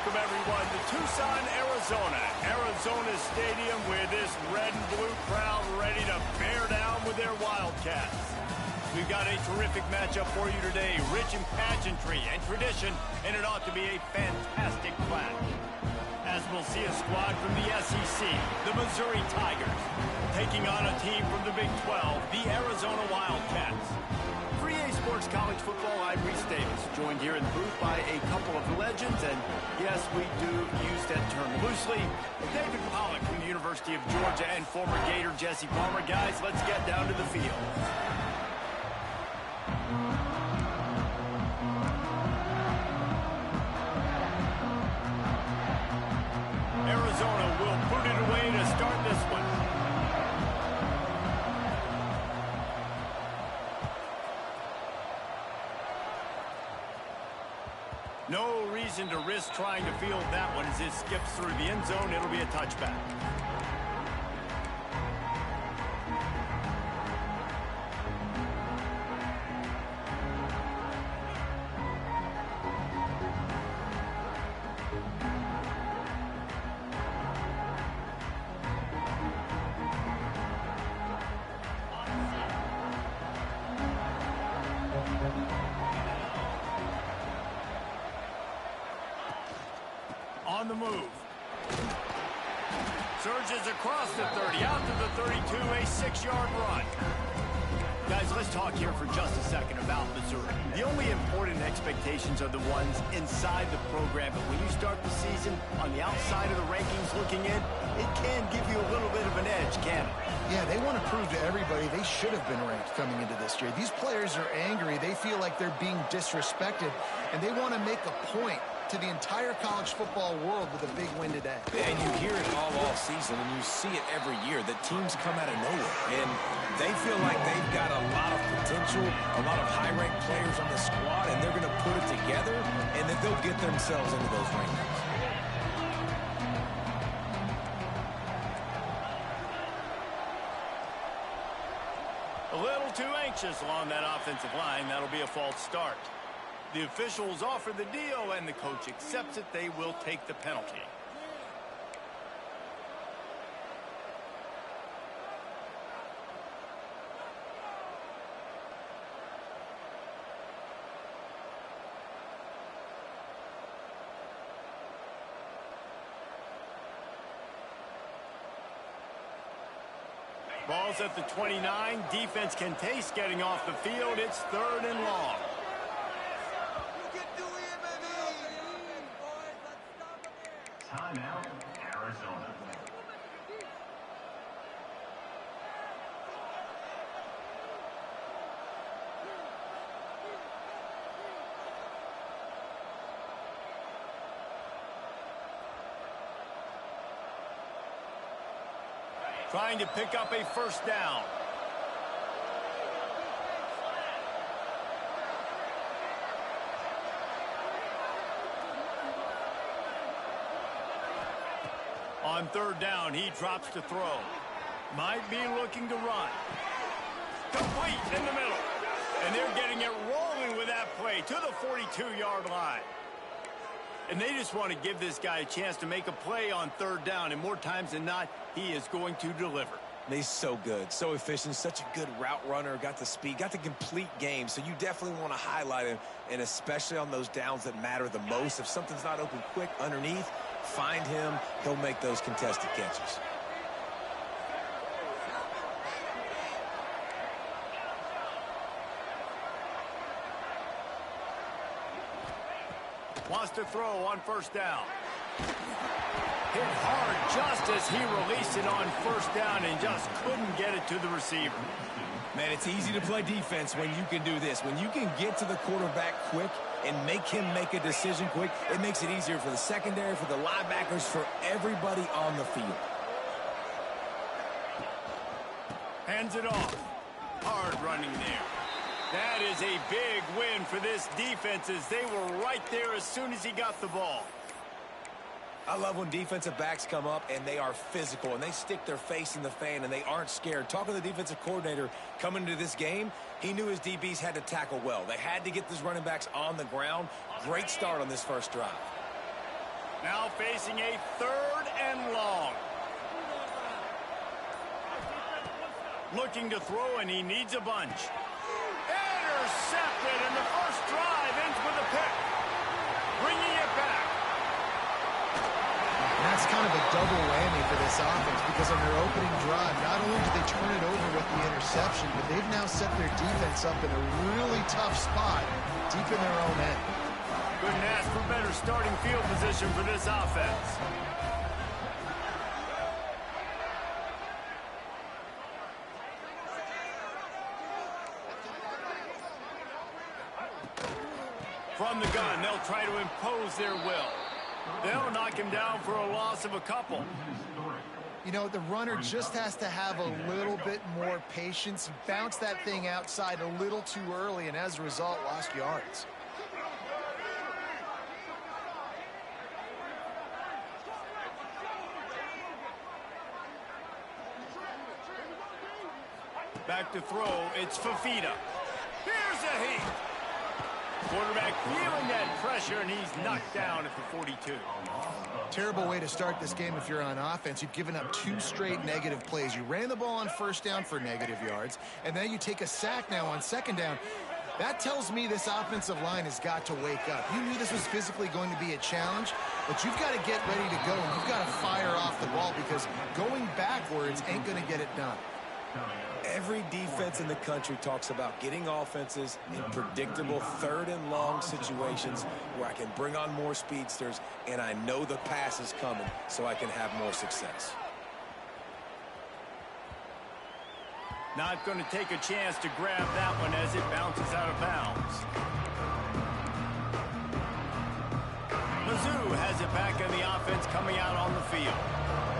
welcome everyone to Tucson, Arizona. Arizona Stadium with this red and blue crowd ready to bear down with their Wildcats. We've got a terrific matchup for you today, rich in pageantry and tradition, and it ought to be a fantastic clash. As we'll see a squad from the SEC, the Missouri Tigers, taking on a team from the Big 12, the Arizona Wildcats. For EA Sports College Football, I'm Reese Davis, joined here in the booth by a couple of legends, and yes, we do use that term loosely. David Pollack from the University of Georgia and former Gator Jesse Palmer. Guys, let's get down to the field. Arizona will put it away to start this one. No reason to risk trying to field that one as it skips through the end zone. It'll be a touchback. On the move. Surges across the 30, out to the 32, a 6-yard run. Guys, let's talk here for just a second about Missouri. The only important expectations are the ones inside the program, but when you start the season on the outside of the rankings looking in, it can give you a little bit of an edge, can't it? Yeah, they want to prove to everybody they should have been ranked coming into this year. These players are angry. They feel like they're being disrespected, and they want to make a point to the entire college football world with a big win today. And you hear it all season, and you see it every year, that teams come out of nowhere. And they feel like they've got a lot of potential, a lot of high-ranked players on the squad, and they're going to put it together, and that they'll get themselves into those rankings. A little too anxious along that offensive line. That'll be a false start. The officials offer the deal, and the coach accepts it. They will take the penalty. Ball's at the 29. Defense can taste getting off the field. It's 3rd and long. Timeout, Arizona. Trying to pick up a first down. On 3rd down, he drops to throw. Might be looking to run. Complete in the middle. And they're getting it rolling with that play to the 42-yard line. And they just want to give this guy a chance to make a play on 3rd down. And more times than not, he is going to deliver. He's so good, so efficient, such a good route runner, got the speed, got the complete game. So you definitely want to highlight him, and especially on those downs that matter the most. If something's not open quick underneath, find him. He'll make those contested catches. Wants to throw on 1st down. Hit hard just as he released it on 1st down and just couldn't get it to the receiver. Man, it's easy to play defense when you can do this. When you can get to the quarterback quick and make him make a decision quick, it makes it easier for the secondary, for the linebackers, for everybody on the field. Hands it off. Hard running there. That is a big win for this defense as they were right there as soon as he got the ball. I love when defensive backs come up and they are physical and they stick their face in the fan and they aren't scared. Talking to the defensive coordinator coming into this game, he knew his DBs had to tackle well. They had to get these running backs on the ground. Great start on this first drive. Now facing a 3rd and long. Looking to throw, and he needs a bunch. Intercepted, and the first drive ends with a pick. Bringing it back. And that's kind of a double whammy for this offense, because on their opening drive, not only did they turn it over with the interception, but they've now set their defense up in a really tough spot deep in their own end. Couldn't ask for better starting field position for this offense. From the gun, they'll try to impose their will. They'll knock him down for a loss of a couple. You know, the runner just has to have a little bit more patience. He bounced that thing outside a little too early, and as a result, lost yards. Back to throw, it's Fafita. Here's a heat. Quarterback feeling that pressure, and he's knocked down at the 42. Terrible way to start this game if you're on offense. You've given up 2 straight negative plays. You ran the ball on 1st down for negative yards, and then you take a sack now on 2nd down. That tells me this offensive line has got to wake up. You knew this was physically going to be a challenge, but you've got to get ready to go, and you've got to fire off the ball, because going backwards ain't going to get it done. Every defense in the country talks about getting offenses in predictable 3rd and long situations where I can bring on more speedsters and I know the pass is coming so I can have more success. Not going to take a chance to grab that one as it bounces out of bounds. Mizzou has it back on the offense coming out on the field.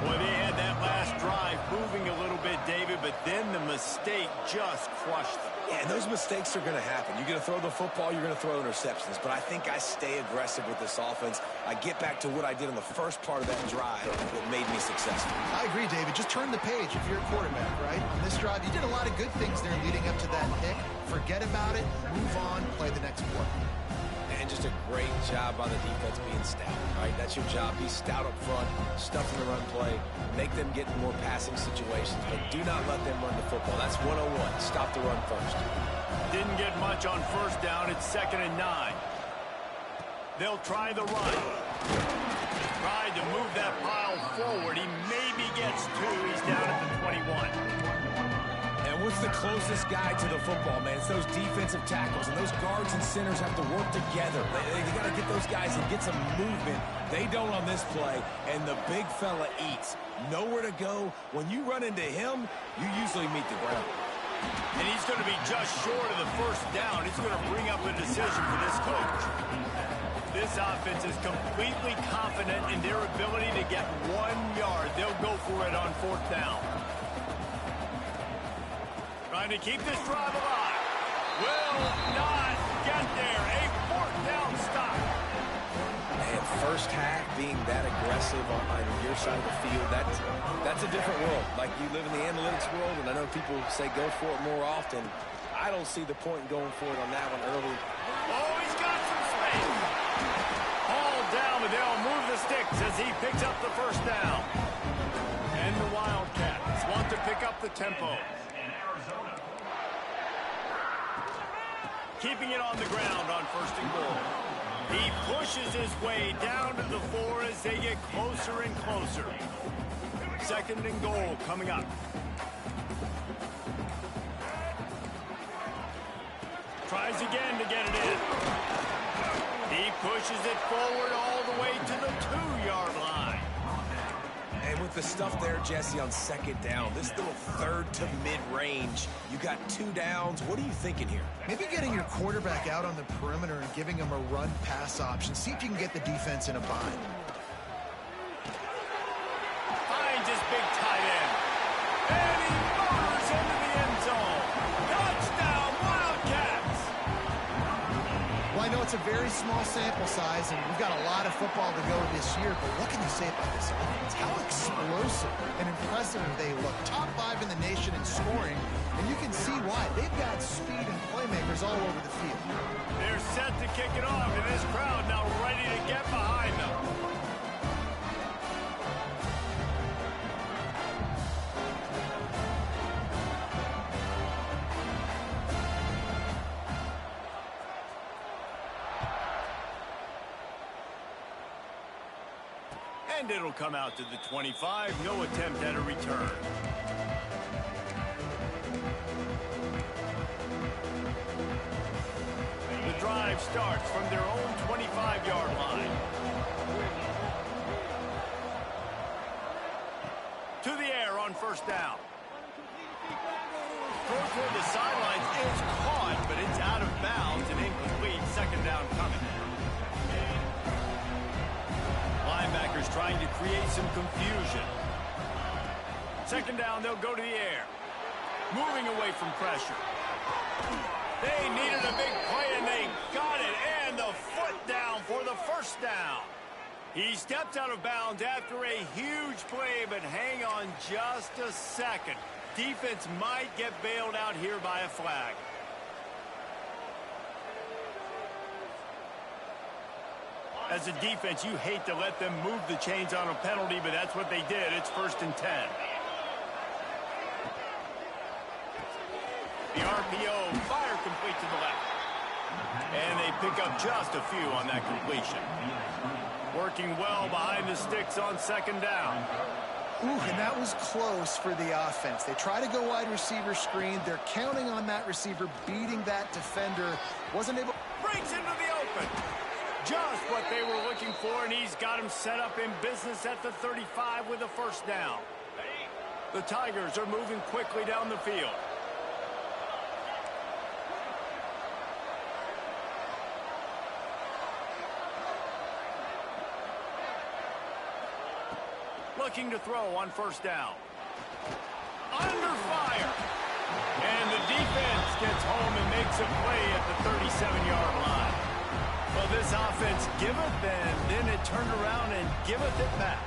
Boy, they had that last drive moving a little bit, David, but then the mistake just crushed them. Yeah, and those mistakes are going to happen. You're going to throw the football, you're going to throw interceptions. But I think I stay aggressive with this offense. I get back to what I did on the first part of that drive that made me successful. I agree, David. Just turn the page if you're a quarterback, right? On this drive, you did a lot of good things there leading up to that pick. Forget about it, move on, play the next play. And just a great job by the defense being stout, right? That's your job. Be stout up front, stuff in the run play, make them get in more passing situations, but do not let them run the football. That's 101. Stop the run first. Didn't get much on 1st down. It's 2nd and 9. They'll try the run. Tried to move that pile forward. He maybe gets 2. He's down at the 21. And what's the closest guy to the football, man? It's those defensive tackles, and those guards and centers have to work together. They got to get those guys and get some movement. They don't on this play, and the big fella eats. Nowhere to go. When you run into him, you usually meet the ground. And he's going to be just short of the 1st down. It's going to bring up a decision for this coach. This offense is completely confident in their ability to get 1 yard. They'll go for it on 4th down. Trying to keep this drive alive. Will not get there. A 4th down stop. And first half being that aggressive on your side of the field, that's a different world. Like, you live in the analytics world, and I know people say go for it more often. I don't see the point in going for it on that one early. Oh, he's got some space. Hauled down, but they'll move the sticks as he picks up the 1st down. And the Wildcats want to pick up the tempo. Keeping it on the ground on 1st and goal. He pushes his way down to the 4 as they get closer and closer. 2nd and goal coming up. Tries again to get it in. He pushes it forward all the way to the 2-yard line. And with the stuff there, Jesse, on 2nd down, this little 3rd to mid-range, you got 2 downs. What are you thinking here? Maybe getting your quarterback out on the perimeter and giving him a run-pass option. See if you can get the defense in a bind. Finds his big tight end. And he motors into the end zone. Touchdown, Wildcats! Well, I know it's a very small sample size, and we've got a lot of football to go this year, but what can you say about this offense? How explosive and impressive they look. Top 5 in the nation in scoring, and you can see why. They've got speed and playmakers all over the field. They're set to kick it off, and this crowd now ready to get behind them. And it'll come out to the 25. No attempt at a return. The drive starts from their own 25-yard line. To the air on first down. Throw toward the sidelines is caught, but it's out of bounds and incomplete. Second down coming. Linebackers trying to create some confusion. Second down, they'll go to the air. Moving away from pressure. They needed a big play, and they got it. And the foot down for the first down. He stepped out of bounds after a huge play, but hang on just a second. Defense might get bailed out here by a flag. As a defense, you hate to let them move the chains on a penalty, but that's what they did. It's 1st and 10. The RPO, fire complete to the left. And they pick up just a few on that completion. Working well behind the sticks on second down. Ooh, and that was close for the offense. They try to go wide receiver screen. They're counting on that receiver beating that defender. Wasn't able. Breaks into the open. Just what they were looking for, and he's got him set up in business at the 35 with a first down. The Tigers are moving quickly down the field. Looking to throw on first down. Under fire. And the defense gets home and makes a play at the 37-yard line. Well, this offense giveth and then it turned around and giveth it back.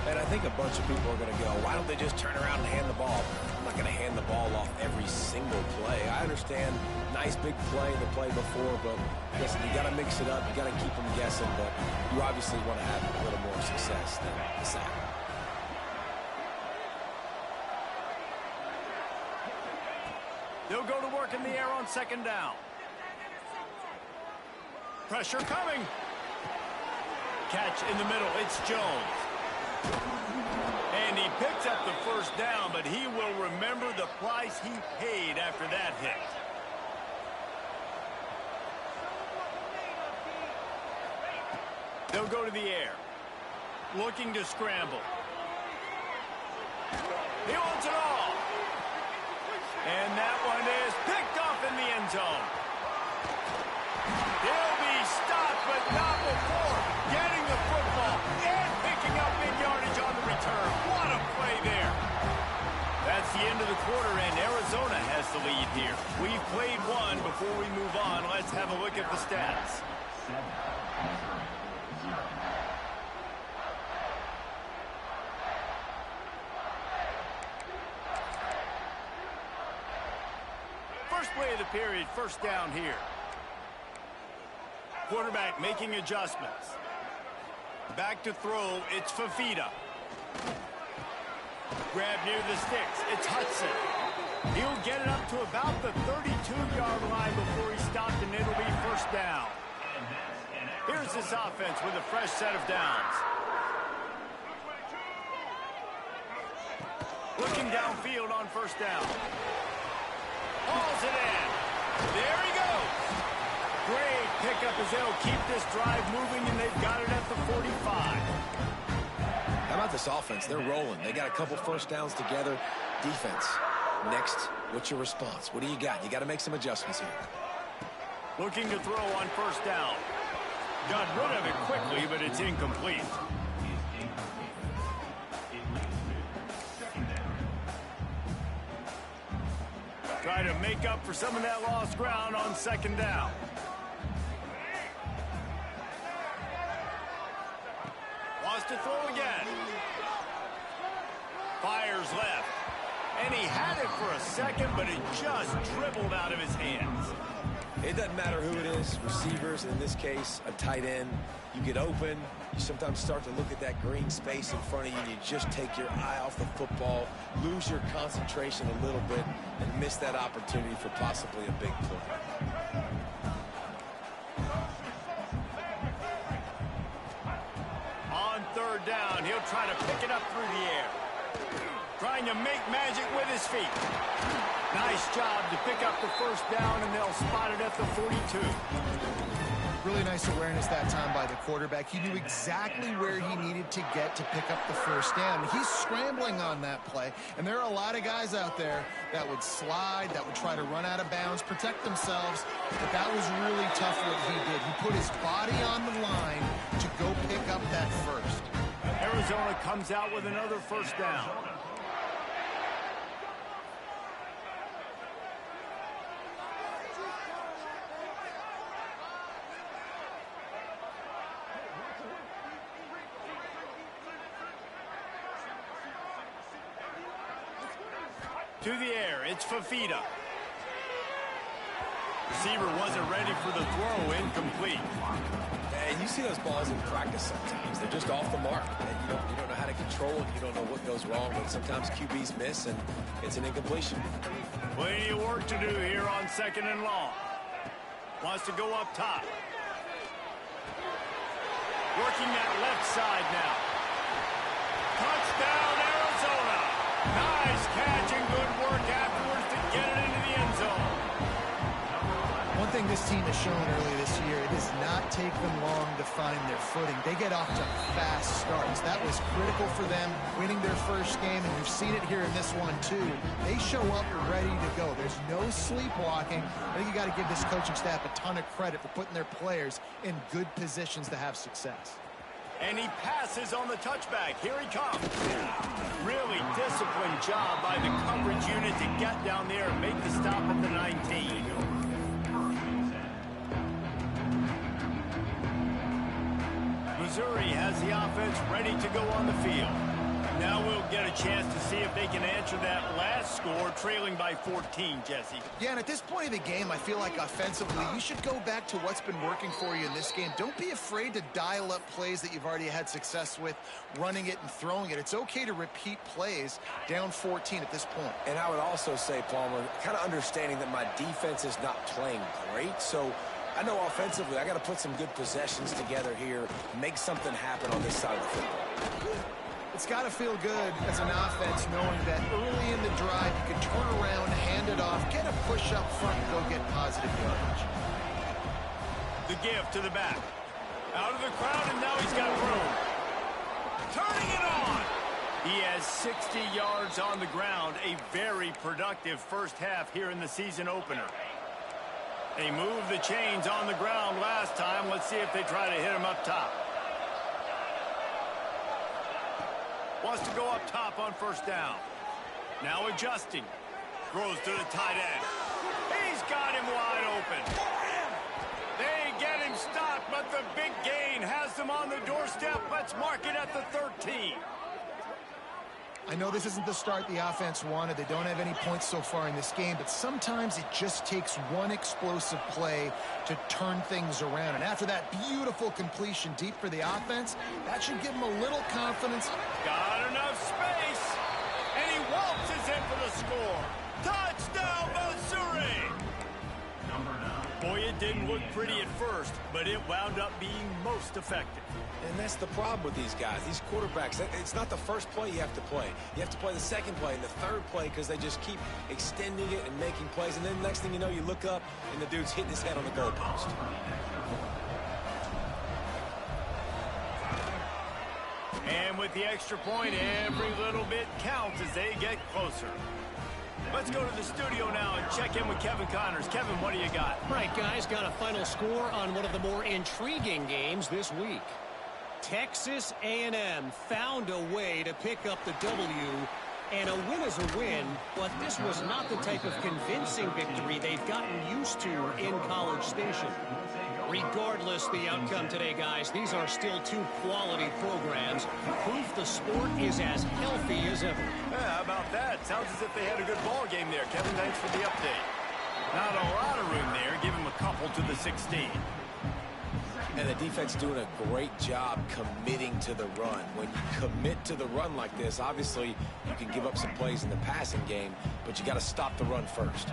And I think a bunch of people are going to go, why don't they just turn around and hand the ball? I'm not going to hand the ball off every single play. I understand nice big play the play before, but listen, you got to mix it up. You got to keep them guessing, but you obviously want to have a little more success than the sack. They'll go to work in the air on second down. Pressure coming. Catch in the middle. It's Jones. And he picks up the first down, but he will remember the price he paid after that hit. They'll go to the air. Looking to scramble. He wants it all. And that one is picked off in the end zone. He'll be stopped, but not before getting the football and picking up big yardage on the return. What a play there. That's the end of the quarter, and Arizona has the lead here. We've played one. Before we move on, let's have a look at the stats. First play of the period, first down here. Quarterback making adjustments. Back to throw, it's Fafita. Grab near the sticks, it's Hudson. He'll get it up to about the 32-yard line before he's stopped, and it'll be first down. Here's this offense with a fresh set of downs. Looking downfield on first down. Hauls it in. There he goes. Great pickup as they'll keep this drive moving, and they've got it at the 45. How about this offense? They're rolling. They got a couple first downs together. Defense. Next, what's your response? What do you got? You got to make some adjustments here. Looking to throw on first down. Got rid of it quickly, but it's incomplete. Try to make up for some of that lost ground on second down. Wants to throw again. Fires left. And he had it for a second, but it just dribbled out of his hands. It doesn't matter who it is, receivers, in this case, a tight end. You get open, you sometimes start to look at that green space in front of you, and you just take your eye off the football, lose your concentration a little bit, and miss that opportunity for possibly a big play. On third down. He'll try to pick it up through the air. Trying to make magic with his feet. Nice job to pick up the first down, and they'll spot it at the 42. Really nice awareness that time by the quarterback. He knew exactly where he needed to get to pick up the first down. He's scrambling on that play, and there are a lot of guys out there that would slide, that would try to run out of bounds, protect themselves, but that was really tough what he did. He put his body on the line to go pick up that first. Arizona comes out with another first down. To the air, it's Fafita. Receiver wasn't ready for the throw, incomplete. And you see those balls in practice sometimes. They're just off the mark. And you don't know how to control it. You don't know what goes wrong. But sometimes QBs miss, and it's an incompletion. Plenty of work to do here on 2nd and long. Wants to go up top. Working that left side now. Touchdown, Arizona. Nice catch and good work afterwards to get it into the end zone. One thing this team has shown early this year, it does not take them long to find their footing. They get off to fast starts. That was critical for them, winning their first game, and you've seen it here in this one too. They show up ready to go. There's no sleepwalking. I think you got to give this coaching staff a ton of credit for putting their players in good positions to have success. And he passes on the touchback. Here he comes. Really disciplined job by the coverage unit to get down there and make the stop at the 19. Missouri has the offense ready to go on the field. Now we'll get a chance to see if they can answer that last score, trailing by 14, Jesse. Yeah, and at this point of the game, I feel like offensively, you should go back to what's been working for you in this game. Don't be afraid to dial up plays that you've already had success with, running it and throwing it. It's okay to repeat plays down 14 at this point. And I would also say, Palmer, kind of understanding that my defense is not playing great, so I know offensively I got to put some good possessions together here, make something happen on this side of the football. It's got to feel good as an offense knowing that early in the drive you can turn around, hand it off, get a push up front, and go get positive yardage. The give to the back. Out of the crowd, and now he's got room. Turning it on. He has 60 yards on the ground. A very productive first half here in the season opener. They moved the chains on the ground last time. Let's see if they try to hit him up top. Wants to go up top on first down. Now adjusting. Throws to the tight end. He's got him wide open. They get him stopped, but the big gain has them on the doorstep. Let's mark it at the 13. I know this isn't the start the offense wanted. They don't have any points so far in this game, but sometimes it just takes one explosive play to turn things around. And after that beautiful completion deep for the offense, that should give them a little confidence. Got enough space, and he waltzes in for the score. Touchdown, Missouri! Boy, it didn't look pretty at first, but it wound up being most effective. And that's the problem with these guys, these quarterbacks. It's not the first play you have to play. You have to play the second play and the third play because they just keep extending it and making plays. And then next thing you know, you look up and the dude's hitting his head on the goalpost. And with the extra point, every little bit counts as they get closer. Let's go to the studio now and check in with Kevin Connors. Kevin, what do you got? Right, guys, got a final score on one of the more intriguing games this week. Texas A&M found a way to pick up the W, and a win is a win, but this was not the type of convincing victory they've gotten used to in College Station. Regardless the outcome today, guys, these are still two quality programs. Proof the sport is as healthy as ever. Yeah, how about that? Sounds as if they had a good ball game there. Kevin, thanks for the update. Not a lot of room there. Give him a couple to the 16. And the defense doing a great job committing to the run. When you commit to the run like this, obviously you can give up some plays in the passing game, but you got to stop the run first.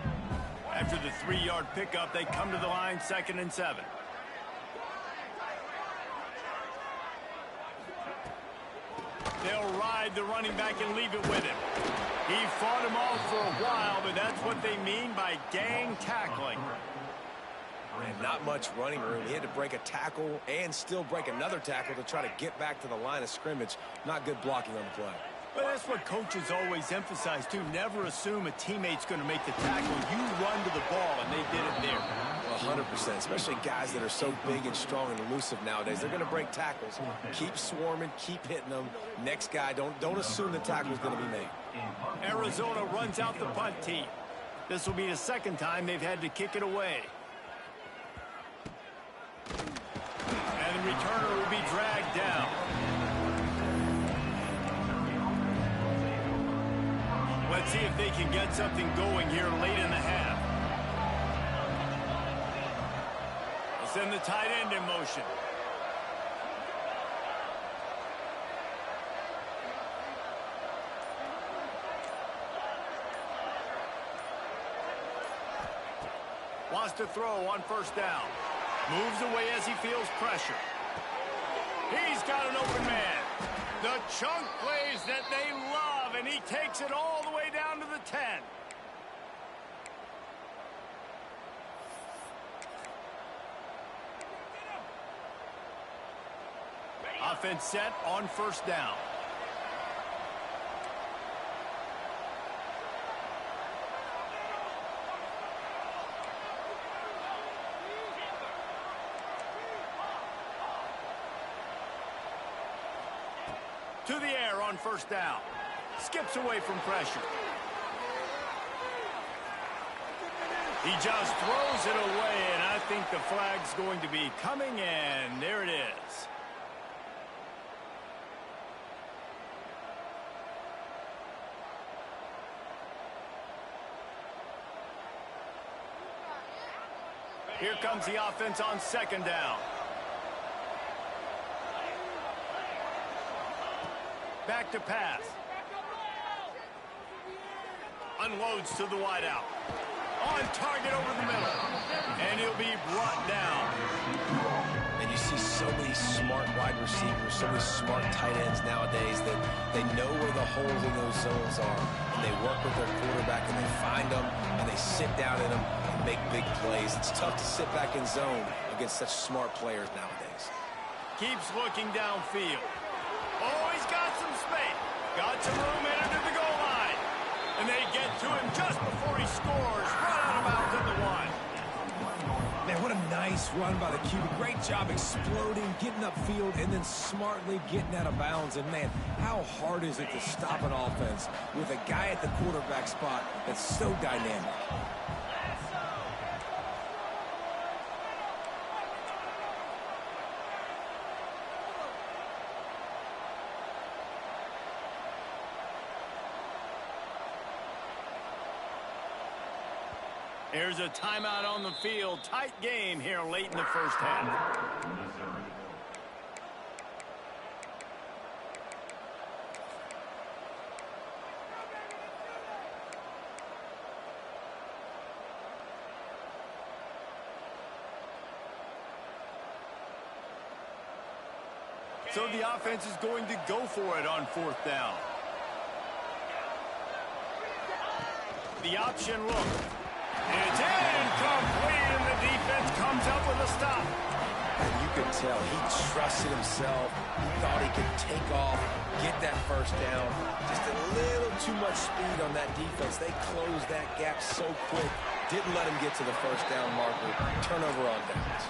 After the 3-yard pickup, they come to the line, 2nd and 7. hide the running back and leave it with him. He fought him off for a while, but that's what they mean by gang tackling. And not much running room. He had to break a tackle and still break another tackle to try to get back to the line of scrimmage. Not good blocking on the play. But that's what coaches always emphasize, too. Never assume a teammate's going to make the tackle. You run to the ball, and they did it there. 100%, especially guys that are so big and strong and elusive nowadays. They're going to break tackles. Keep swarming, keep hitting them. Next guy, don't assume the tackle's going to be made. Arizona runs out the punt team. This will be the second time they've had to kick it away. And the returner will be dragged down. Let's see if they can get something going here late in the half. They'll send the tight end in motion. Wants to throw on first down. Moves away as he feels pressure. He's got an open man. The chunk plays that they love, and he takes it all the way down to the 10. Offense set on first down. To the air on first down. Skips away from pressure. He just throws it away, and I think the flag's going to be coming, and there it is. Here comes the offense on second down. Back to pass. Unloads to the wideout. On target over the middle. And he'll be brought down. And you see so many smart wide receivers, so many smart tight ends nowadays that they know where the holes in those zones are. And they work with their quarterback and they find them and they sit down in them and make big plays. It's tough to sit back in zone against such smart players nowadays. Keeps looking downfield. Oh, he's got some space. Got some room headed to the goal line. And they get to him just before he scores. Run out of bounds at the 1. Man, what a nice run by the QB. Great job exploding, getting upfield, and then smartly getting out of bounds. And, man, how hard is it to stop an offense with a guy at the quarterback spot that's so dynamic? There's a timeout on the field. Tight game here late in the first half. So the offense is going to go for it on fourth down. The option look. It's incomplete, and the defense comes up with a stop. And you could tell he trusted himself. He thought he could take off, get that first down. Just a little too much speed on that defense. They closed that gap so quick. Didn't let him get to the first down marker. Turnover on downs.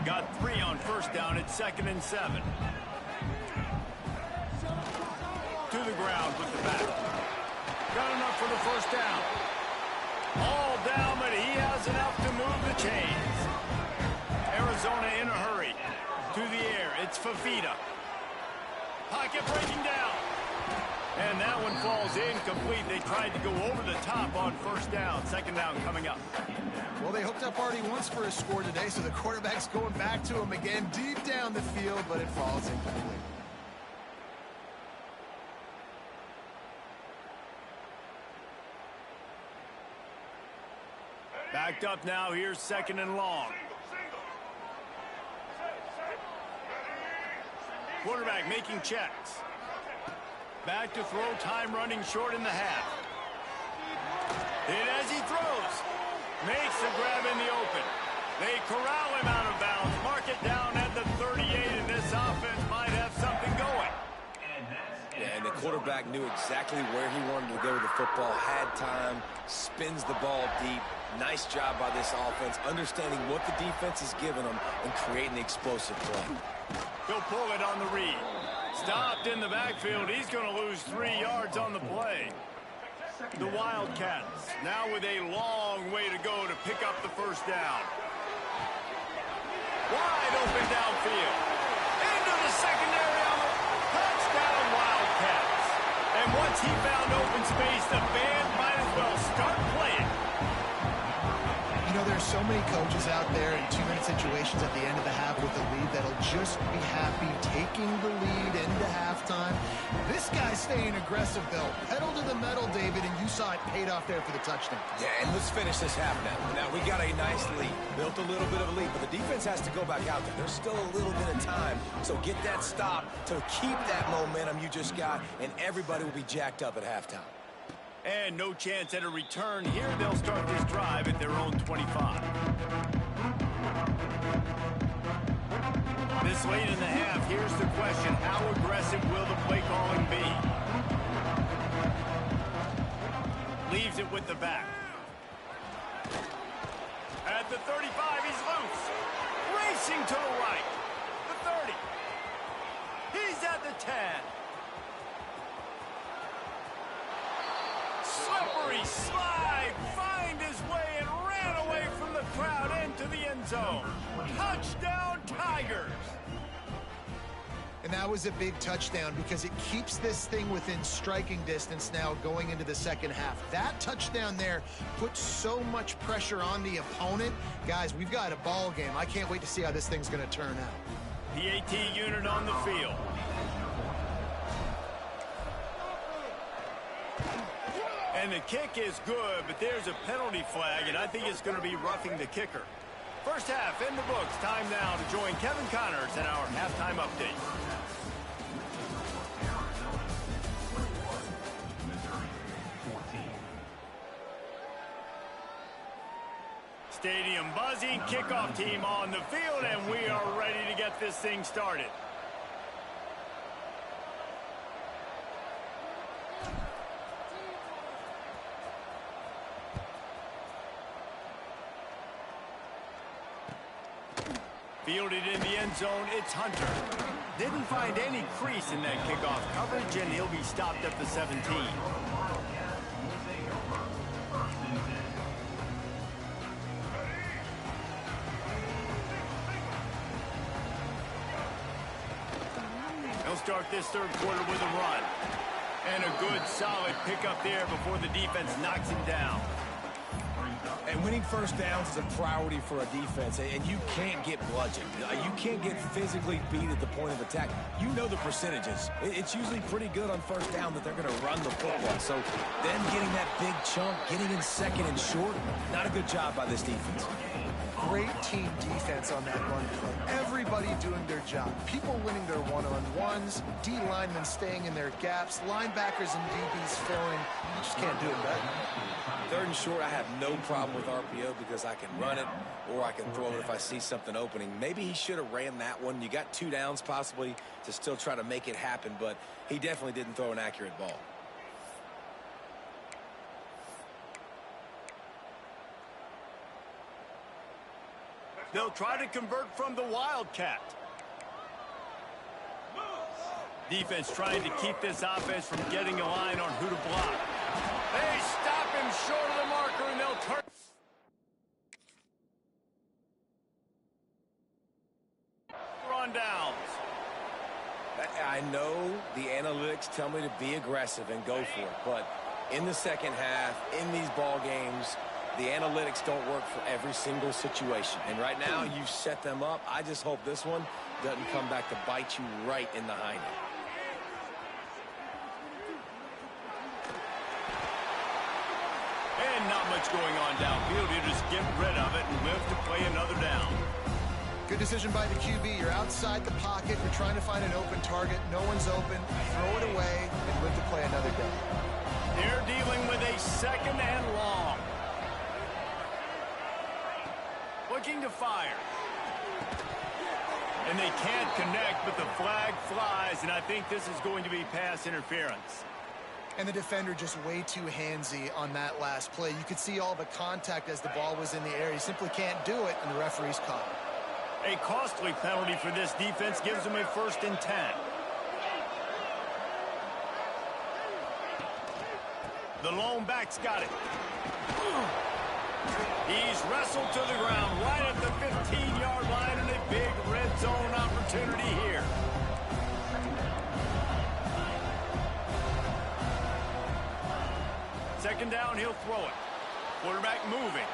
Got 3 on first down at 2nd and 7. To the ground with the back. Got enough for the first down. All down, but he has enough to move the chains. Arizona in a hurry. To the air, it's Fafita. Pocket breaking down. And that one falls incomplete. They tried to go over the top on first down. Second down coming up. Well, they hooked up already once for a score today, so the quarterback's going back to him again deep down the field, but it falls incomplete. Backed up now. Here's 2nd and long. Quarterback making checks. Back to throw, time running short in the half. Hit as he throws. Makes the grab in the open. They corral him out of bounds. Mark it down at the 38, and this offense might have something going. Yeah, and the quarterback knew exactly where he wanted to go with the football, had time, spins the ball deep. Nice job by this offense, understanding what the defense is giving them and creating the explosive play. He'll pull it on the read. Stopped in the backfield. He's going to lose 3 yards on the play. The Wildcats now with a long way to go to pick up the first down. Wide open downfield. Into the secondary on the touchdown Wildcats. And once he found open space, the band might as well start playing. You know, there's so many coaches out there in 2-minute situations at the end of the half with the lead that'll just be happy taking the lead into halftime. This guy's staying aggressive, though. Pedal to the metal, David, and you saw it paid off there for the touchdown. Yeah, and let's finish this half now. Now, we got a nice lead. Built a little bit of a lead, but the defense has to go back out there. There's still a little bit of time, so get that stop to keep that momentum you just got, and everybody will be jacked up at halftime. And no chance at a return here. They'll start this drive at their own 25. This late in the half, here's the question. How aggressive will the play calling be? Leaves it with the back. At the 35, he's loose. Racing to the right. The 30. He's at the 10. Slippery slide, find his way and ran away from the crowd into the end zone. Touchdown, Tigers. And that was a big touchdown because it keeps this thing within striking distance now going into the second half. That touchdown there puts so much pressure on the opponent. Guys, we've got a ball game. I can't wait to see how this thing's going to turn out. The AT unit on the field. And the kick is good, but there's a penalty flag, and I think it's going to be roughing the kicker. First half in the books. Time now to join Kevin Connors in our halftime update. Stadium buzzing, kickoff team on the field, and we are ready to get this thing started. Fielded in the end zone, it's Hunter. Didn't find any crease in that kickoff coverage, and he'll be stopped at the 17. He'll start this third quarter with a run. And a good, solid pickup there before the defense knocks him down. And winning first downs is a priority for a defense, and you can't get bludgeoned. You can't get physically beat at the point of attack. You know the percentages. It's usually pretty good on first down that they're going to run the football. So them getting that big chunk, getting in second and short, not a good job by this defense. Great team defense on that run play. Everybody doing their job. People winning their one-on-ones, D linemen staying in their gaps, linebackers and DBs filling. You just can't do it better. Third and short, I have no problem with RPO because I can run it or I can throw it if I see something opening. Maybe he should have ran that one. You got 2 downs possibly to still try to make it happen, but he definitely didn't throw an accurate ball. They'll try to convert from the Wildcat. Defense trying to keep this offense from getting a line on who to block. They stop him short of the marker, and they'll turn. On downs. I know the analytics tell me to be aggressive and go for it, but in the second half, in these ball games, the analytics don't work for every single situation. And right now, you've set them up. I just hope this one doesn't come back to bite you right in the hind end. And not much going on downfield. You just get rid of it and live to play another down. Good decision by the QB. You're outside the pocket. You're trying to find an open target. No one's open. Throw it away and live to play another day. They're dealing with a 2nd and long. Looking to fire. And they can't connect, but the flag flies, and I think this is going to be pass interference. And the defender just way too handsy on that last play. You could see all the contact as the ball was in the air. He simply can't do it, and the referee's caught it. A costly penalty for this defense gives them a 1st and 10. The lone back's got it. He's wrestled to the ground right at the 15-yard line, and a big red zone opportunity here. Second down, he'll throw it. Quarterback moving.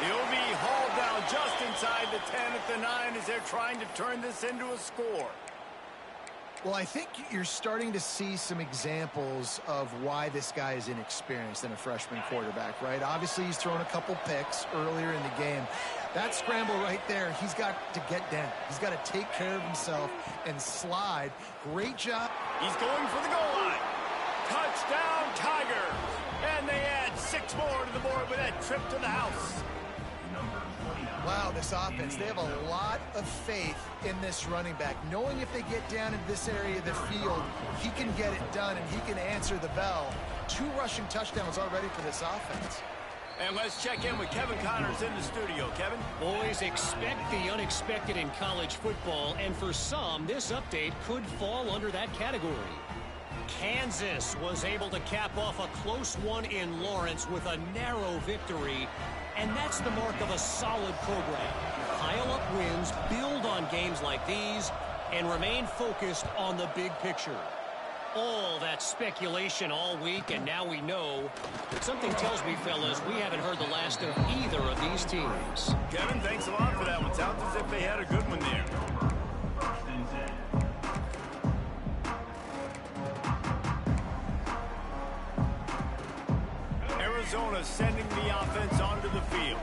He'll be hauled down just inside the 10 at the 9 as they're trying to turn this into a score. Well, I think you're starting to see some examples of why this guy is inexperienced in a freshman quarterback, right? Obviously, he's thrown a couple picks earlier in the game. That scramble right there, he's got to get down. He's got to take care of himself and slide. Great job. He's going for the goal line. Touchdown, Tigers. And they add 6 more to the board with that trip to the house. Wow, this offense, they have a lot of faith in this running back. Knowing if they get down in this area of the field, he can get it done and he can answer the bell. 2 rushing touchdowns already for this offense. And let's check in with Kevin Connors in the studio. Kevin? Boys, expect the unexpected in college football, and for some, this update could fall under that category. Kansas was able to cap off a close one in Lawrence with a narrow victory, and that's the mark of a solid program. Pile up wins, build on games like these, and remain focused on the big picture. All that speculation all week, and now we know. But something tells me, fellas, we haven't heard the last of either of these teams. Kevin, thanks a lot for that one. Sounds as if they had a good one there. Arizona sending the offense onto the field.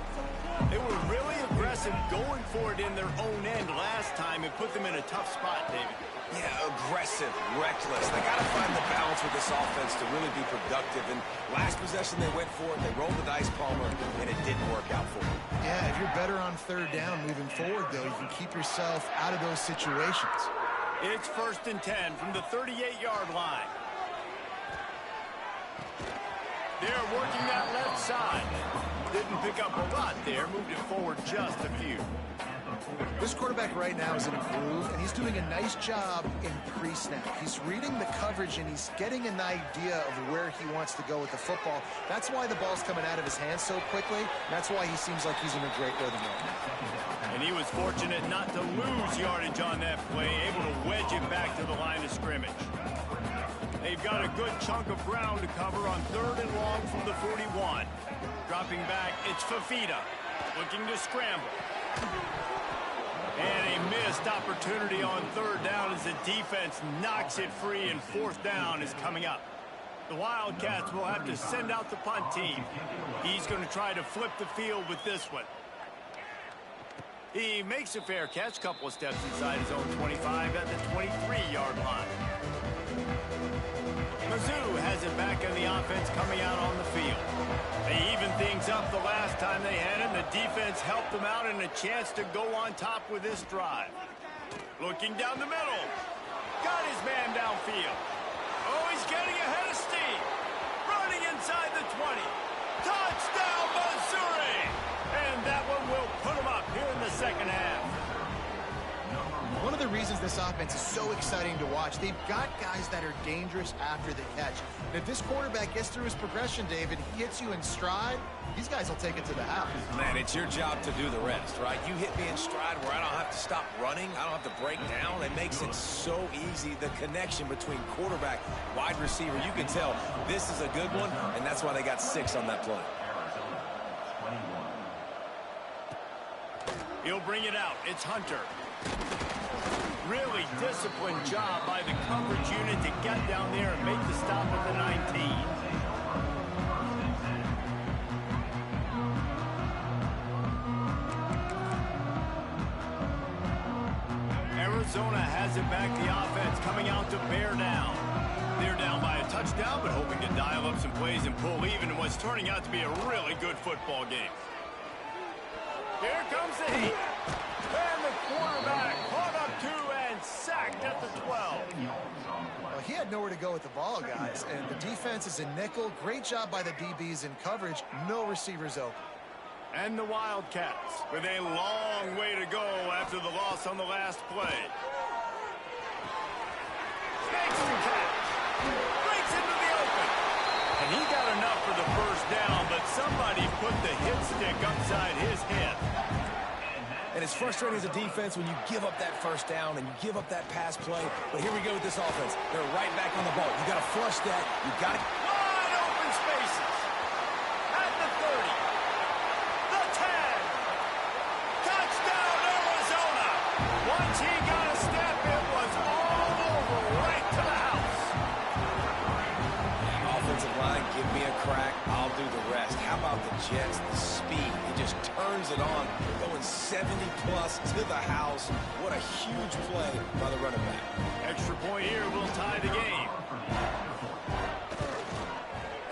They were really aggressive going for it in their own end last time. It put them in a tough spot, David. Yeah, aggressive, reckless. They got to find the balance with this offense to really be productive. And last possession they went for it, they rolled the dice, Palmer, and it didn't work out for them. Yeah, if you're better on 3rd down moving forward, though, you can keep yourself out of those situations. It's 1st and 10 from the 38-yard line. They're working that left side. Didn't pick up a lot there. Moved it forward just a few. This quarterback right now is in a groove, and he's doing a nice job in pre-snap. He's reading the coverage, and he's getting an idea of where he wants to go with the football. That's why the ball's coming out of his hands so quickly. That's why he seems like he's in a great rhythm right now. And he was fortunate not to lose yardage on that play, able to wedge it back to the line of scrimmage. They've got a good chunk of ground to cover on 3rd and long from the 41. Dropping back, it's Fafita, looking to scramble. And a missed opportunity on 3rd down as the defense knocks it free, and 4th down is coming up. The Wildcats will have to send out the punt team. He's going to try to flip the field with this one. He makes a fair catch, couple of steps inside his own 25 at the 23-yard line. Mizzou has it back in the offense coming out on the field. They evened things up the last time they had it, and the defense helped them out and a chance to go on top with this drive. Looking down the middle. Got his man downfield. Oh, he's getting ahead of steam. Running inside the 20. Touchdown, Missouri! And that one will put him up here in the 2nd half. One of the reasons this offense is so exciting to watch, they've got guys that are dangerous after the catch. And if this quarterback gets through his progression, David, he hits you in stride, these guys will take it to the house. Man, it's your job to do the rest, right? You hit me in stride where I don't have to stop running. I don't have to break down. It makes it so easy, the connection between quarterback, wide receiver. You can tell this is a good one, and that's why they got 6 on that play. He'll bring it out. It's Hunter. Really disciplined job by the coverage unit to get down there and make the stop at the 19. Arizona has it back. The offense coming out to bear down. They're down by a touchdown, but hoping to dial up some plays and pull even in what's turning out to be a really good football game. Here comes the heat. And the quarterback caught up to and sacked at the 12. Well, he had nowhere to go with the ball, guys, and the defense is in nickel. Great job by the DBs in coverage. No receivers open. And the Wildcats with a long way to go after the loss on the last play. Makes the catch. Breaks into the open. And he got enough for the first down, but somebody put the hit stick upside his head. And it's frustrating as a defense when you give up that first down and you give up that pass play. But here we go with this offense. They're right back on the ball. You got to flush that. You got to... Wide open spaces. At the 30. The 10. Touchdown, Arizona. Once he got a step, it was all over right to the house. Offensive line, give me a crack. I'll do the rest. How about the Jets? The speed. He just turns it on. Going 70-plus to the house. What a huge play by the running back. Extra point here will tie the game.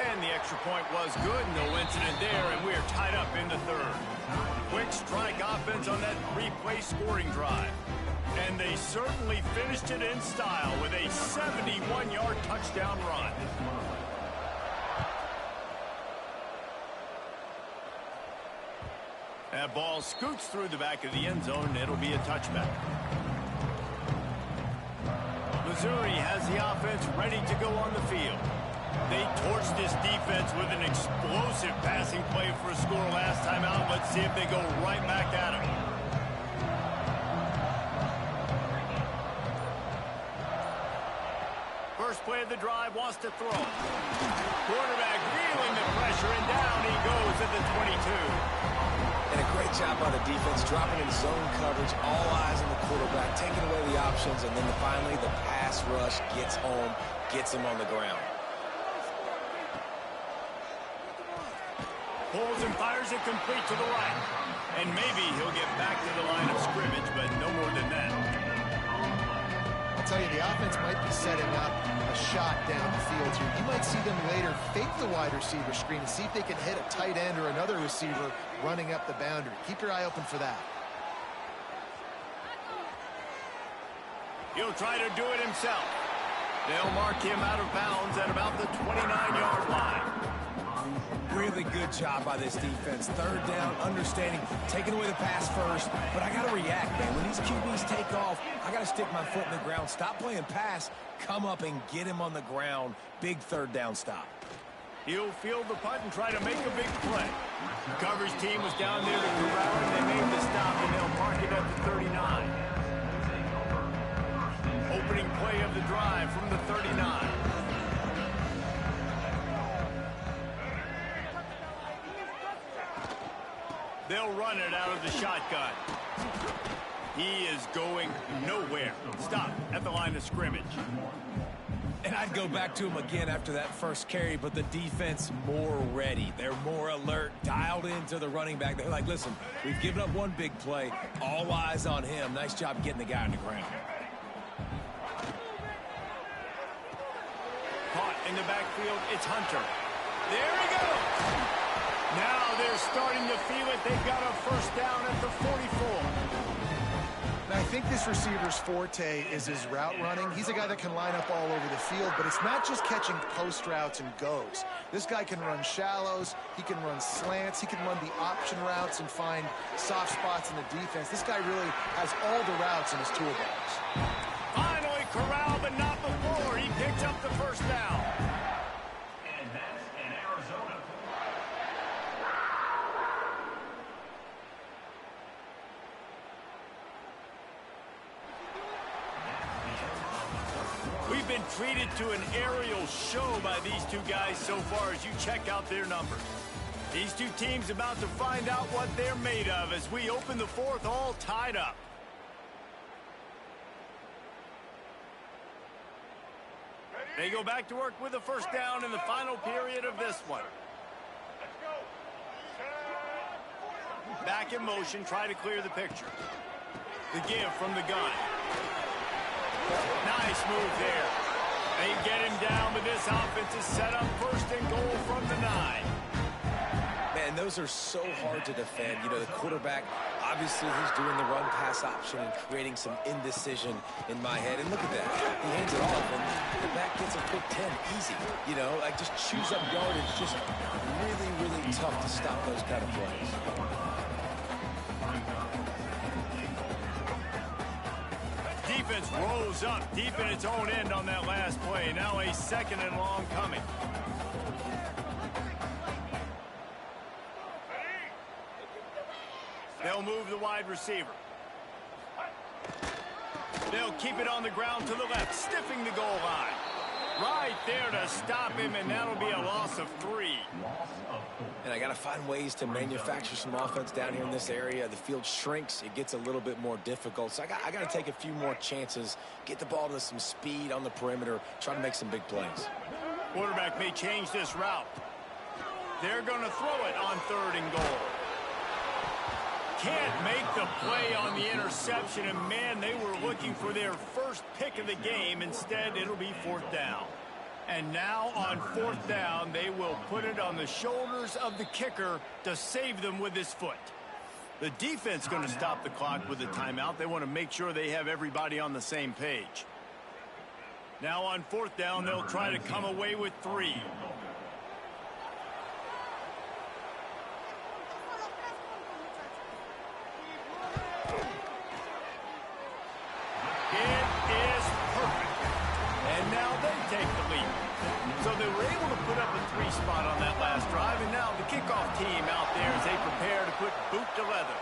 And the extra point was good. No incident there, and we're tied up in the third. Quick strike offense on that three-play scoring drive. And they certainly finished it in style with a 71-yard touchdown run. That ball scoots through the back of the end zone, and it'll be a touchback. Missouri has the offense ready to go on the field. They torched this defense with an explosive passing play for a score last time out. Let's see if they go right back at him. First play of the drive, wants to throw. Quarterback feeling the pressure, and down he goes at the 22. And a great job by the defense, dropping in zone coverage, all eyes on the quarterback, taking away the options, and then finally the pass rush gets home, gets him on the ground. Pulls and fires it complete to the right. And maybe he'll get back to the line of scrimmage, but no more than that. I'll tell you, the offense might be setting up a shot down the field here. You might see them later fake the wide receiver screen and see if they can hit a tight end or another receiver running up the boundary. Keep your eye open for that. He'll try to do it himself. They'll mark him out of bounds at about the 29-yard line. Really good job by this defense. Third down, understanding, taking away the pass first. But I got to react, man. When these QBs take off, I got to stick my foot in the ground. Stop playing pass. Come up and get him on the ground. Big third down stop. He'll field the punt and try to make a big play. The coverage team was down there to corral him. They made the stop, and they'll mark it at the 39. Opening play of the drive from the 39. They'll run it out of the shotgun. He is going nowhere. Stop at the line of scrimmage. And I'd go back to him again after that first carry, but the defense more ready. They're more alert, dialed into the running back. They're like, listen, we've given up one big play. All eyes on him. Nice job getting the guy on the ground. Caught in the backfield, it's Hunter. There he goes. Now they're starting to feel it. They've got a first down at the 44. Now, I think this receiver's forte is his route running. He's a guy that can line up all over the field, but it's not just catching post routes and goes. This guy can run shallows, he can run slants, he can run the option routes and find soft spots in the defense. This guy really has all the routes in his toolbox. Finally corralled, but not before. He picks up the first down. We've been treated to an aerial show by these two guys so far as you check out their numbers. These two teams about to find out what they're made of as we open the fourth, all tied up. They go back to work with the first down in the final period of this one. Back in motion, try to clear the picture. The give from the gun. Nice move there. They get him down, but this offense is set up first and goal from the 9. Man, those are so hard to defend. You know, the quarterback, obviously he's doing the run-pass option and creating some indecision in my head. And look at that. He hands it off, and the back gets a quick 10. Easy. You know, like just chews up yardage. Just really, really tough to stop those kind of plays. Defense rose up deep in its own end on that last play. Now a 2nd and long coming. They'll move the wide receiver. They'll keep it on the ground to the left, stiffing the goal line. Right there to stop him, and that'll be a loss of 3. And I got to find ways to manufacture some offense down here in this area. The field shrinks. It gets a little bit more difficult. So I got to take a few more chances, get the ball to some speed on the perimeter, try to make some big plays. Quarterback may change this route. They're going to throw it on 3rd and goal. Can't make the play on the interception, and man, they were looking for their first pick of the game. Instead, it'll be 4th down. And now on 4th down, they will put it on the shoulders of the kicker to save them with his foot. The defense going to stop the clock with a timeout. They want to make sure they have everybody on the same page. Now on 4th down, they'll try to come away with 3. Take the lead. So they were able to put up a 3 spot on that last drive, and now the kickoff team out there as they prepare to put boot to leather.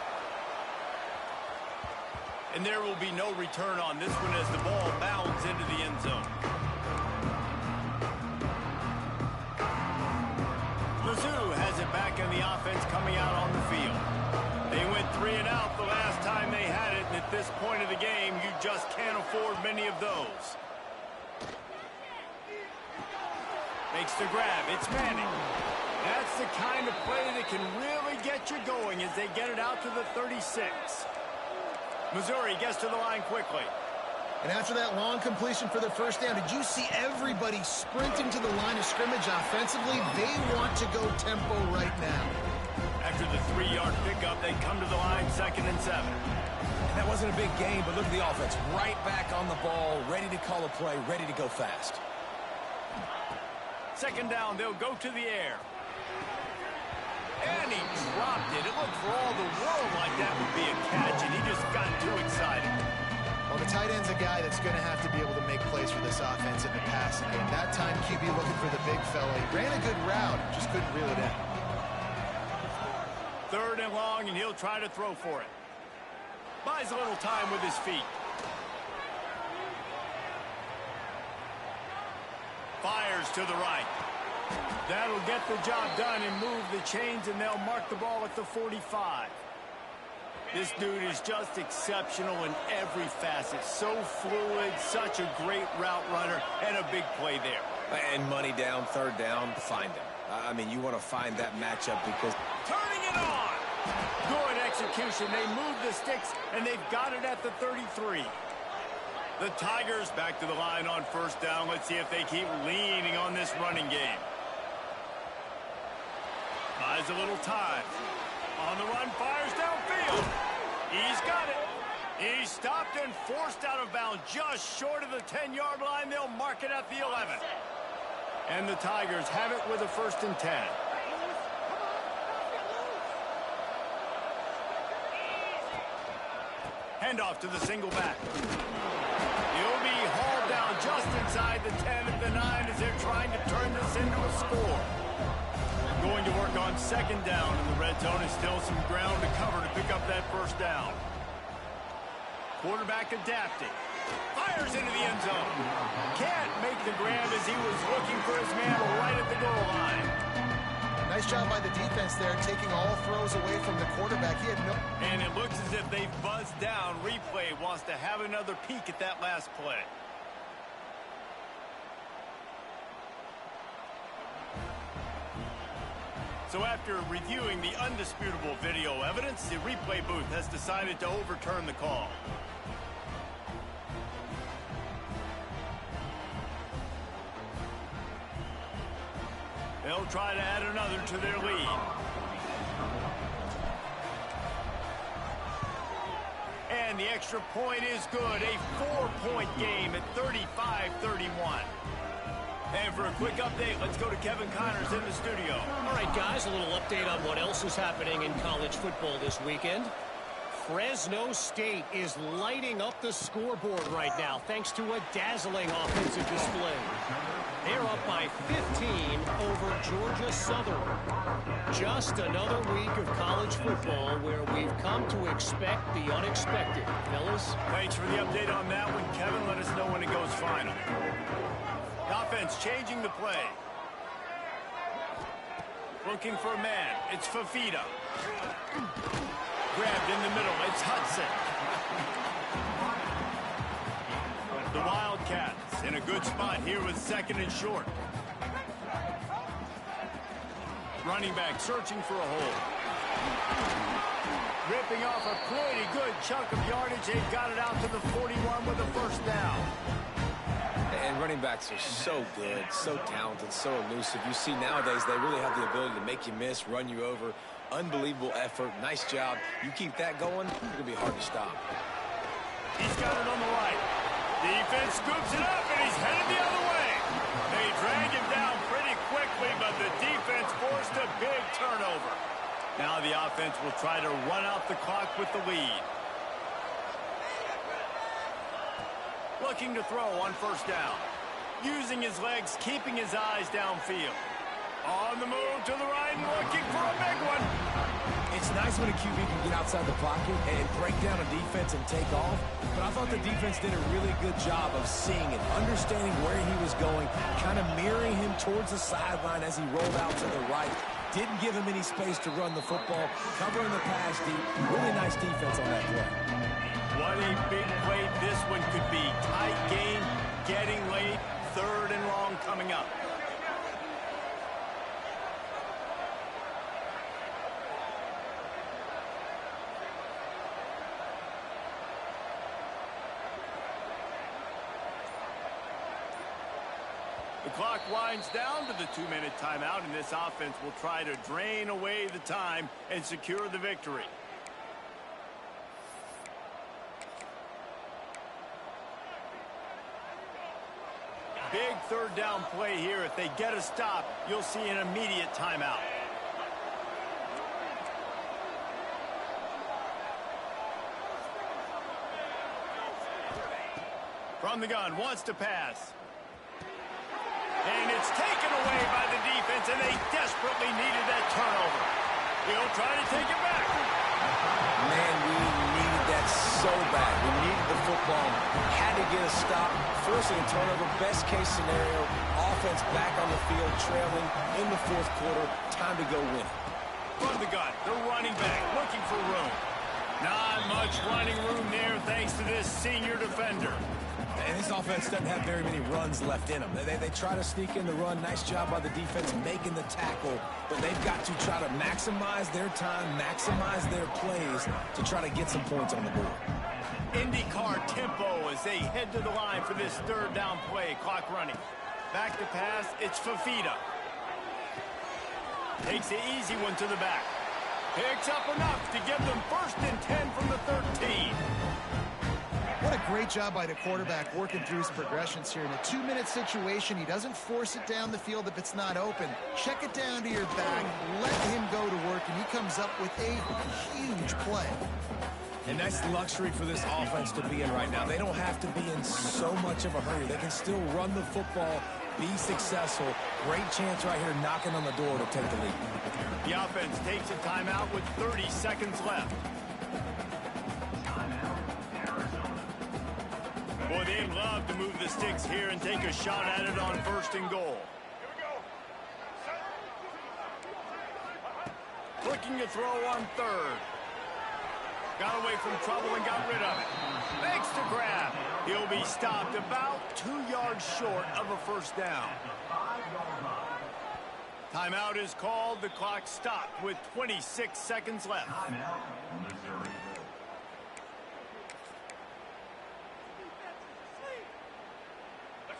And there will be no return on this one as the ball bounds into the end zone. Mizzou has it back in the offense coming out on the field. They went 3 and out the last time they had it, and at this point of the game, you just can't afford many of those. Makes the grab. It's Manning. That's the kind of play that can really get you going as they get it out to the 36. Missouri gets to the line quickly. And after that long completion for the first down, did you see everybody sprinting to the line of scrimmage offensively? They want to go tempo right now. After the 3-yard pickup, they come to the line 2nd and 7. That wasn't a big game, but look at the offense. Right back on the ball, ready to call a play, ready to go fast. 2nd down, they'll go to the air. And he dropped it. It looked for all the world like that would be a catch, and he just got too excited. Well, the tight end's a guy that's going to have to be able to make plays for this offense in the passing game. That time, QB looking for the big fella. He ran a good route, just couldn't reel it in. 3rd and long, and he'll try to throw for it. Buys a little time with his feet. Fires to the right. That'll get the job done and move the chains, and they'll mark the ball at the 45. This dude is just exceptional in every facet. So fluid, such a great route runner, and a big play there. And money down, 3rd down, find him. I mean, you want to find that matchup because... Turning it on! Good execution. They move the sticks, and they've got it at the 33. The Tigers back to the line on 1st down. Let's see if they keep leaning on this running game. Buys a little time. On the run, fires downfield. He's got it. He's stopped and forced out of bounds just short of the 10-yard line. They'll mark it at the 11. And the Tigers have it with a 1st and 10. Handoff to the single back. He'll be hauled down just inside the 10 at the 9 as they're trying to turn this into a score. Going to work on 2nd down in the red zone. Is still some ground to cover to pick up that 1st down. Quarterback adapting. Fires into the end zone. Can't make the grab as he was looking for his man right at the goal line. Nice job by the defense there, taking all throws away from the quarterback. He had no... And it looks as if they've buzzed down. Replay wants to have another peek at that last play. So after reviewing the undisputable video evidence, the replay booth has decided to overturn the call. They'll try to add another to their lead. And the extra point is good. A 4-point game at 35-31. And for a quick update, let's go to Kevin Connors in the studio. All right, guys, a little update on what else is happening in college football this weekend. Fresno State is lighting up the scoreboard right now thanks to a dazzling offensive display. They're up by 15 over Georgia Southern. Just another week of college football where we've come to expect the unexpected. Fellas? Thanks for the update on that one, Kevin. Let us know when it goes final. The offense changing the play. Looking for a man. It's Fafita. Grabbed in the middle. It's Hudson. The Wildcats in a good spot here with 2nd and short. Running back searching for a hole. Ripping off a pretty good chunk of yardage. They've got it out to the 41 with a first down. And running backs are so good, so talented, so elusive. You see nowadays they really have the ability to make you miss, run you over. Unbelievable effort. Nice job. You keep that going, it's going to be hard to stop. He's got it on the right. Defense scoops it up, and he's headed the other way. They drag him down pretty quickly, but the defense forced a big turnover. Now the offense will try to run out the clock with the lead. Looking to throw on first down. Using his legs, keeping his eyes downfield. On the move to the right and looking for a big one. It's nice when a QB can get outside the pocket and break down a defense and take off. But I thought the defense did a really good job of seeing and understanding where he was going, kind of mirroring him towards the sideline as he rolled out to the right. Didn't give him any space to run the football, covering the pass deep. Really nice defense on that play. What a big play this one could be. Tight game, getting late, 3rd and long coming up. The clock winds down to the 2-minute timeout, and this offense will try to drain away the time and secure the victory. Big 3rd down play here. If they get a stop, you'll see an immediate timeout. From the gun, wants to pass. And it's taken away by the defense, and they desperately needed that turnover. He'll try to take it back. Man, we needed that so bad. We needed the football. Had to get a stop, forcing a turnover. Best case scenario, offense back on the field, trailing in the 4th quarter. Time to go win. From the gun, the running back looking for room. Not much running room there thanks to this senior defender. And this offense doesn't have very many runs left in them. They try to sneak in the run. Nice job by the defense making the tackle. But they've got to try to maximize their time, maximize their plays to try to get some points on the board. IndyCar tempo as they head to the line for this 3rd down play. Clock running. Back to pass. It's Fafita. Takes the easy one to the back. Picks up enough to give them 1st and 10 from the 13. What a great job by the quarterback working through his progressions here. In a 2-minute situation, he doesn't force it down the field if it's not open. Check it down to your back, let him go to work, and he comes up with a huge play. And that's the luxury for this offense to be in right now. They don't have to be in so much of a hurry. They can still run the football, be successful. Great chance right here knocking on the door to take the lead. The offense takes a timeout with 30 seconds left. Boy, they'd love to move the sticks here and take a shot at it on 1st and goal. Looking to throw on 3rd. Got away from trouble and got rid of it. Makes the grab. He'll be stopped about 2 yards short of a first down. Timeout is called. The clock stopped with 26 seconds left.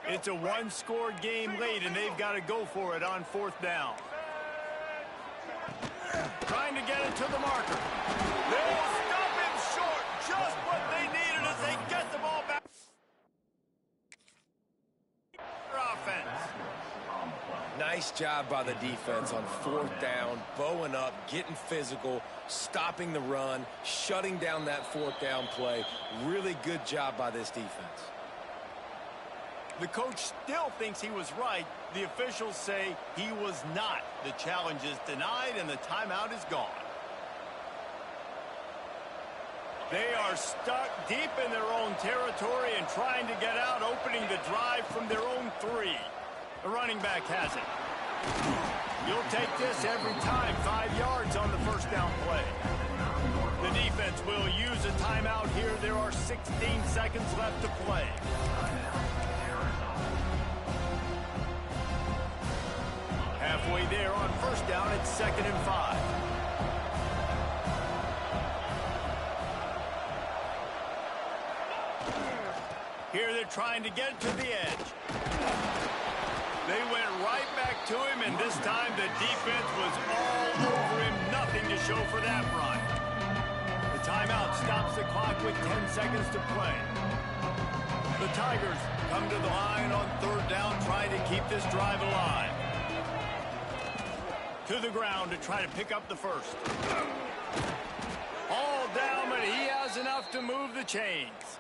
It's a one-score game late, and they've got to go for it on 4th down. Trying to get it to the marker. They'll stop him short. Just what they needed as they get the ball back. Offense. Nice job by the defense on 4th down, bowing up, getting physical, stopping the run, shutting down that 4th down play. Really good job by this defense. The coach still thinks he was right. The officials say he was not. The challenge is denied, and the timeout is gone. They are stuck deep in their own territory and trying to get out, opening the drive from their own 3. The running back has it. You'll take this every time. 5 yards on the 1st down play. The defense will use a timeout here. There are 16 seconds left to play. Halfway there on 1st down, it's 2nd and 5. Here they're trying to get to the edge. They went right back to him, and this time the defense was all over him. Nothing to show for that run. The timeout stops the clock with 10 seconds to play. The Tigers come to the line on 3rd down, trying to keep this drive alive. To the ground to try to pick up the 1st. All down, but he has enough to move the chains.